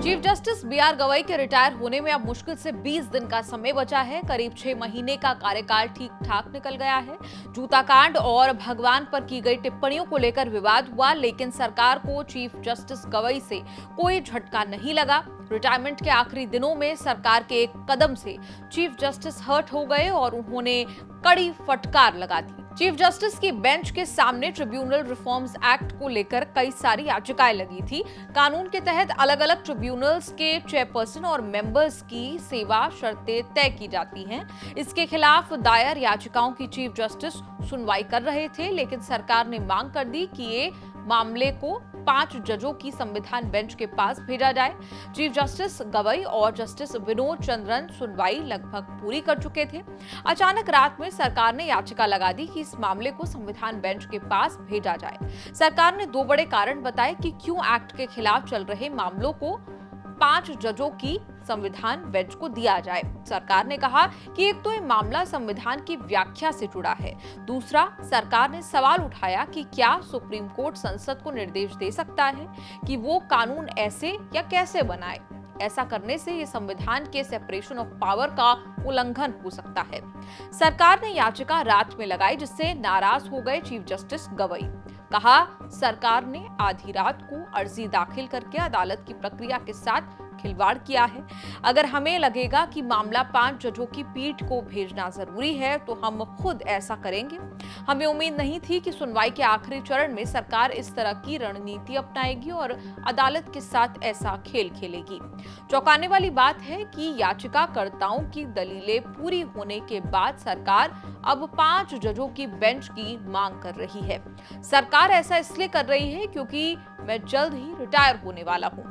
Chief justice B R. Gavai के retire होने में अब मुश्किल से 20 दिन का समय बचा है। करीब 6 महीने का कार्यकाल ठीक ठाक निकल गया है। जूता कांड और भगवान पर की गई टिप्पणियों को लेकर विवाद हुआ, लेकिन सरकार को चीफ जस्टिस गवई से कोई झटका नहीं लगा। रिटायरमेंट के आखिरी दिनों में सरकार के एक कदम से चीफ जस्टिस हर्ट हो गए और उन्होंने कड़ी फटकार लगा दी। चीफ जस्टिस की बेंच के सामने ट्रिब्यूनल रिफॉर्म्स एक्ट को लेकर कई सारी याचिकाएं लगी थी। कानून के तहत अलग अलग ट्रिब्यूनल्स के चेयरपर्सन और मेंबर्स की सेवा शर्तें तय की जाती हैं। इसके खिलाफ दायर याचिकाओं की चीफ जस्टिस सुनवाई कर रहे थे, लेकिन सरकार ने मांग कर दी कि ये मामले को 5 जजों की संविधान बेंच के पास भेजा जाए। चीफ जस्टिस गवई और जस्टिस विनोद चंद्रन सुनवाई लगभग पूरी कर चुके थे। अचानक रात में सरकार ने याचिका लगा दी कि इस मामले को संविधान बेंच के पास भेजा जाए। सरकार ने 2 बड़े कारण बताए कि क्यों एक्ट के खिलाफ चल रहे मामलों को 5 जजों की संविधान बेंच को दिया जाए। सरकार ने कहा कि एक तो ये मामला संविधान की व्याख्या से जुड़ा है, दूसरा सरकार ने सवाल उठाया कि क्या सुप्रीम कोर्ट संसद को निर्देश दे सकता है कि वो कानून ऐसे या कैसे बनाए। ऐसा करने से ये संविधान के सेपरेशन ऑफ पावर का उल्लंघन हो सकता है। सरकार ने याचिका रात में लगाई, जिससे नाराज हो गए चीफ जस्टिस गवई। कहा, सरकार ने आधी रात को अर्जी दाखिल करके अदालत की प्रक्रिया के साथ खिलवाड़ किया है। अगर हमें लगेगा कि मामला 5 जजों की पीठ को भेजना जरूरी है तो हम खुद ऐसा करेंगे। हमें उम्मीद नहीं थी कि सुनवाई के आखिरी चरण में सरकार इस तरह की रणनीति अपनाएगी और अदालत के साथ ऐसा खेल खेलेगी। चौंकाने वाली बात है कि याचिकाकर्ताओं की दलीलें पूरी होने के बाद सरकार अब 5 जजों की बेंच की मांग कर रही है। सरकार ऐसा इसलिए कर रही है क्योंकि मैं जल्द ही रिटायर होने वाला हूं।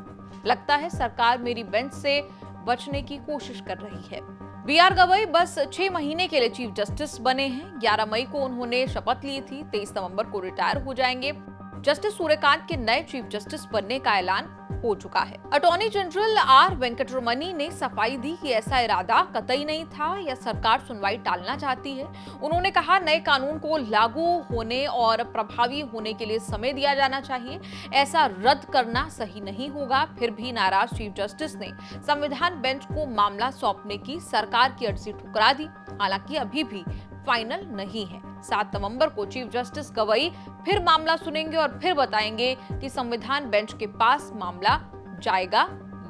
लगता है सरकार मेरी बेंच से बचने की कोशिश कर रही है। बी.आर. गवई बस 6 महीने के लिए चीफ जस्टिस बने हैं। 11 मई को उन्होंने शपथ ली थी। 23 नवंबर को रिटायर हो जाएंगे। जस्टिस सूर्यकांत के नए चीफ जस्टिस बनने का ऐलान हो चुका है। अटॉर्नी जनरल आर वेंकटरमणी ने सफाई दी कि ऐसा इरादा कतई नहीं था या सरकार सुनवाई टालना चाहती है। उन्होंने कहा, नए कानून को लागू होने और प्रभावी होने के लिए समय दिया जाना चाहिए। ऐसा रद्द करना सही नहीं होगा। फिर भी नाराज चीफ जस्टिस ने संविधान बेंच को मामला सौंपने की सरकार की अर्जी ठुकरा दी। हालांकि अभी भी फाइनल नहीं है। 7 नवंबर को चीफ जस्टिस गवई फिर मामला सुनेंगे और फिर बताएंगे कि संविधान बेंच के पास मामला जाएगा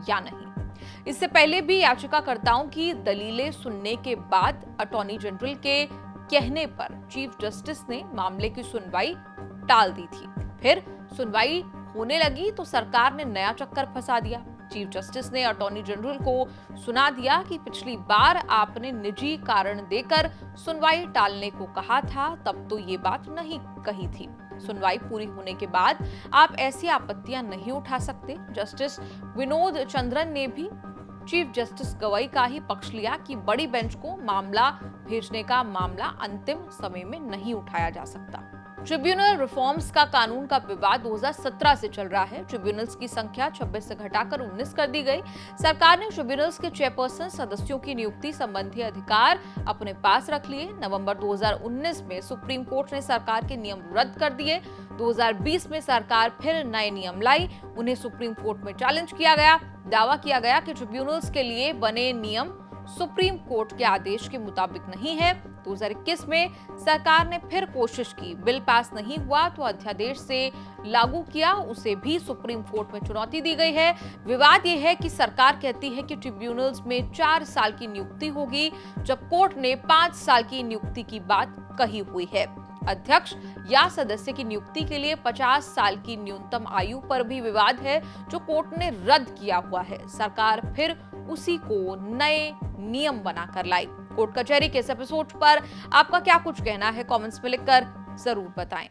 या नहीं। इससे पहले भी याचिकाकर्ताओं की दलीलें सुनने के बाद अटॉर्नी जनरल के कहने पर चीफ जस्टिस ने मामले की सुनवाई टाल दी थी। फिर सुनवाई होने लगी तो सरकार ने नया चक्कर फंसा दिया। चीफ जस्टिस ने अटॉर्नी जनरल को सुना दिया कि पिछली बार आपने निजी कारण देकर सुनवाई टालने को कहा था, तब तो ये बात नहीं कही थी। सुनवाई पूरी होने के बाद आप ऐसी आपत्तियां नहीं उठा सकते। जस्टिस विनोद चंद्रन ने भी चीफ जस्टिस गवई का ही पक्ष लिया कि बड़ी बेंच को मामला भेजने का मामला अंतिम समय में नहीं उठाया जा सकता। ट्रिब्यूनल रिफॉर्म्स का कानून का विवाद 2017 से चल रहा है। ट्रिब्यूनल्स की संख्या 26 से घटाकर 19 कर दी गई। सरकार ने ट्रिब्यूनल्स के चेयरपर्सन सदस्यों की नियुक्ति संबंधी अधिकार अपने पास रख लिए। नवंबर 2019 में सुप्रीम कोर्ट ने सरकार के नियम रद्द कर दिए। 2020 में सरकार फिर नए नियम लाई। उन्हें सुप्रीम कोर्ट में चैलेंज किया गया। दावा किया गया कि ट्रिब्यूनल्स के लिए बने नियम सुप्रीम कोर्ट के आदेश के मुताबिक नहीं है। 2021 में सरकार ने फिर कोशिश की, बिल पास नहीं हुआ तो अध्यादेश से लागू किया, उसे भी सुप्रीम कोर्ट में चुनौती दी गई है। विवाद यह है कि सरकार कहती है कि ट्रिब्यूनल्स में 4 साल की नियुक्ति होगी, जब कोर्ट ने 5 साल की नियुक्ति की बात कही हुई है। अध्यक्ष या सदस्य की नियुक्ति के लिए 50 साल की न्यूनतम आयु पर भी विवाद है, जो कोर्ट ने रद्द किया हुआ है। सरकार फिर उसी को नए नियम बनाकर लाई। कोर्ट कचहरी के इस एपिसोड पर आपका क्या कुछ कहना है, कमेंट्स में लिखकर जरूर बताएं।